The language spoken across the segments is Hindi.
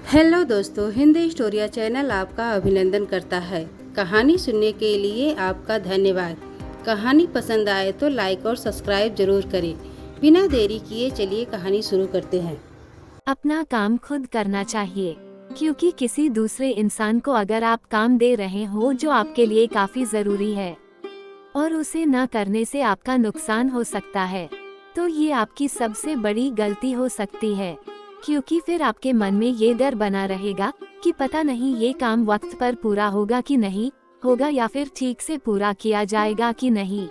हेलो दोस्तों, हिंदी स्टोरिया चैनल आपका अभिनंदन करता है। कहानी सुनने के लिए आपका धन्यवाद। कहानी पसंद आए तो लाइक और सब्सक्राइब जरूर करें। बिना देरी किए चलिए कहानी शुरू करते हैं। अपना काम खुद करना चाहिए, क्योंकि किसी दूसरे इंसान को अगर आप काम दे रहे हो जो आपके लिए काफी जरूरी है और उसे न करने से आपका नुकसान हो सकता है, तो ये आपकी सबसे बड़ी गलती हो सकती है। क्योंकि फिर आपके मन में ये डर बना रहेगा कि पता नहीं ये काम वक्त पर पूरा होगा कि नहीं होगा, या फिर ठीक से पूरा किया जाएगा कि नहीं।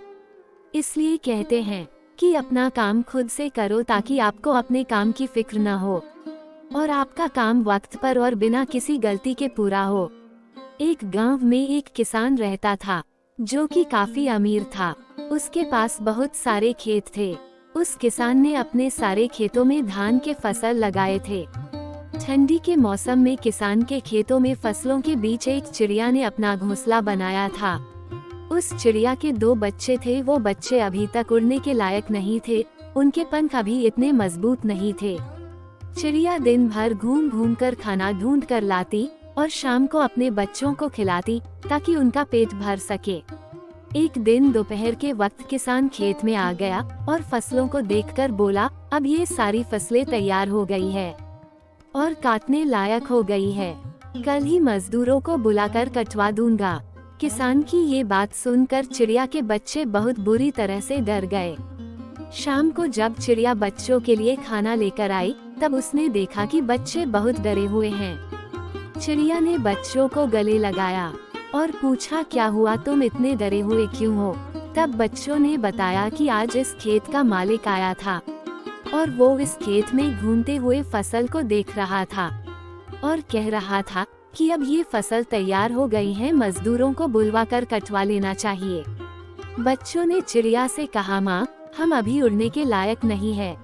इसलिए कहते हैं कि अपना काम खुद से करो, ताकि आपको अपने काम की फिक्र न हो और आपका काम वक्त पर और बिना किसी गलती के पूरा हो। एक गांव में एक किसान रहता था जो कि काफी अमीर था। उसके पास बहुत सारे खेत थे। उस किसान ने अपने सारे खेतों में धान के फसल लगाए थे। ठंडी के मौसम में किसान के खेतों में फसलों के बीच एक चिड़िया ने अपना घोंसला बनाया था। उस चिड़िया के 2 बच्चे थे। वो बच्चे अभी तक उड़ने के लायक नहीं थे, उनके पंख अभी इतने मजबूत नहीं थे। चिड़िया दिन भर घूम घूम कर खाना ढूंढ कर लाती और शाम को अपने बच्चों को खिलाती ताकि उनका पेट भर सके। एक दिन दोपहर के वक्त किसान खेत में आ गया और फसलों को देखकर बोला, अब ये सारी फसलें तैयार हो गई है और काटने लायक हो गई है। कल ही मजदूरों को बुलाकर कटवा दूंगा। किसान की ये बात सुनकर चिड़िया के बच्चे बहुत बुरी तरह से डर गए। शाम को जब चिड़िया बच्चों के लिए खाना लेकर आई, तब उसने देखा कि बच्चे बहुत डरे हुए हैं। चिड़िया ने बच्चों को गले लगाया और पूछा, क्या हुआ, तुम इतने डरे हुए क्यों हो? तब बच्चों ने बताया कि आज इस खेत का मालिक आया था और वो इस खेत में घूमते हुए फसल को देख रहा था और कह रहा था कि अब ये फसल तैयार हो गई है, मजदूरों को बुलवाकर कटवा लेना चाहिए। बच्चों ने चिड़िया से कहा, माँ, हम अभी उड़ने के लायक नहीं है,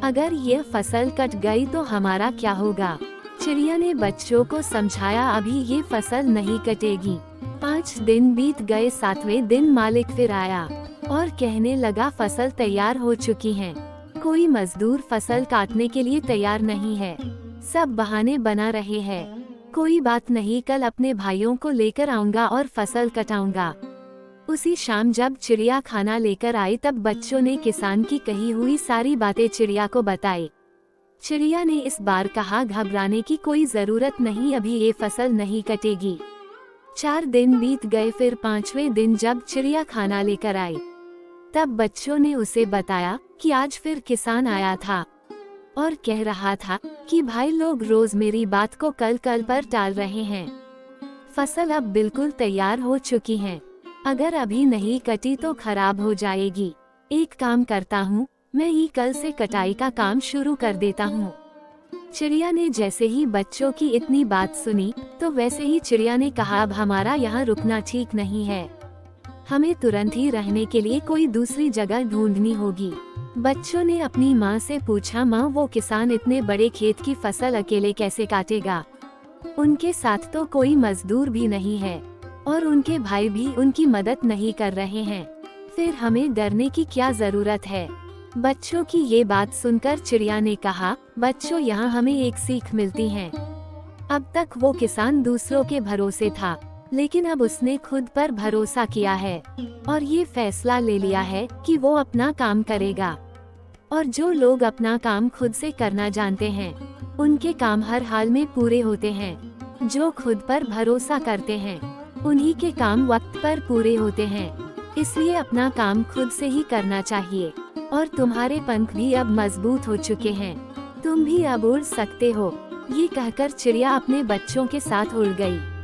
अगर ये फसल कट गई तो हमारा क्या होगा? चिड़िया ने बच्चों को समझाया, अभी ये फसल नहीं कटेगी। 5 दिन बीत गए। 7वें दिन मालिक फिर आया और कहने लगा, फसल तैयार हो चुकी है, कोई मजदूर फसल काटने के लिए तैयार नहीं है, सब बहाने बना रहे हैं। कोई बात नहीं, कल अपने भाइयों को लेकर आऊंगा और फसल कटाऊंगा। उसी शाम जब चिड़िया खाना लेकर आई, तब बच्चों ने किसान की कही हुई सारी बातें चिड़िया को बताई। चिड़िया ने इस बार कहा, घबराने की कोई जरूरत नहीं, अभी ये फसल नहीं कटेगी। 4 दिन बीत गए। फिर 5वें दिन जब चिड़िया खाना लेकर आई, तब बच्चों ने उसे बताया कि आज फिर किसान आया था और कह रहा था कि भाई लोग रोज मेरी बात को कल पर टाल रहे हैं। फसल अब बिल्कुल तैयार हो चुकी है, अगर अभी नहीं कटी तो खराब हो जाएगी। एक काम करता हूँ, मैं ही कल से कटाई का काम शुरू कर देता हूँ। चिड़िया ने जैसे ही बच्चों की इतनी बात सुनी, तो वैसे ही चिड़िया ने कहा, अब हमारा यहाँ रुकना ठीक नहीं है, हमें तुरंत ही रहने के लिए कोई दूसरी जगह ढूंढनी होगी। बच्चों ने अपनी माँ से पूछा, माँ, वो किसान इतने बड़े खेत की फसल अकेले कैसे काटेगा? उनके साथ तो कोई मजदूर भी नहीं है और उनके भाई भी उनकी मदद नहीं कर रहे हैं, फिर हमें डरने की क्या जरूरत है? बच्चों की ये बात सुनकर चिड़िया ने कहा, बच्चों, यहाँ हमें एक सीख मिलती है। अब तक वो किसान दूसरों के भरोसे था, लेकिन अब उसने खुद पर भरोसा किया है और ये फैसला ले लिया है कि वो अपना काम करेगा। और जो लोग अपना काम खुद से करना जानते हैं, उनके काम हर हाल में पूरे होते हैं। जो खुद पर भरोसा करते हैं, उन्हीं के काम वक्त पर पूरे होते हैं। इसलिए अपना काम खुद से ही करना चाहिए। और तुम्हारे पंख भी अब मजबूत हो चुके हैं, तुम भी अब उड़ सकते हो। ये कहकर चिड़िया अपने बच्चों के साथ उड़ गई।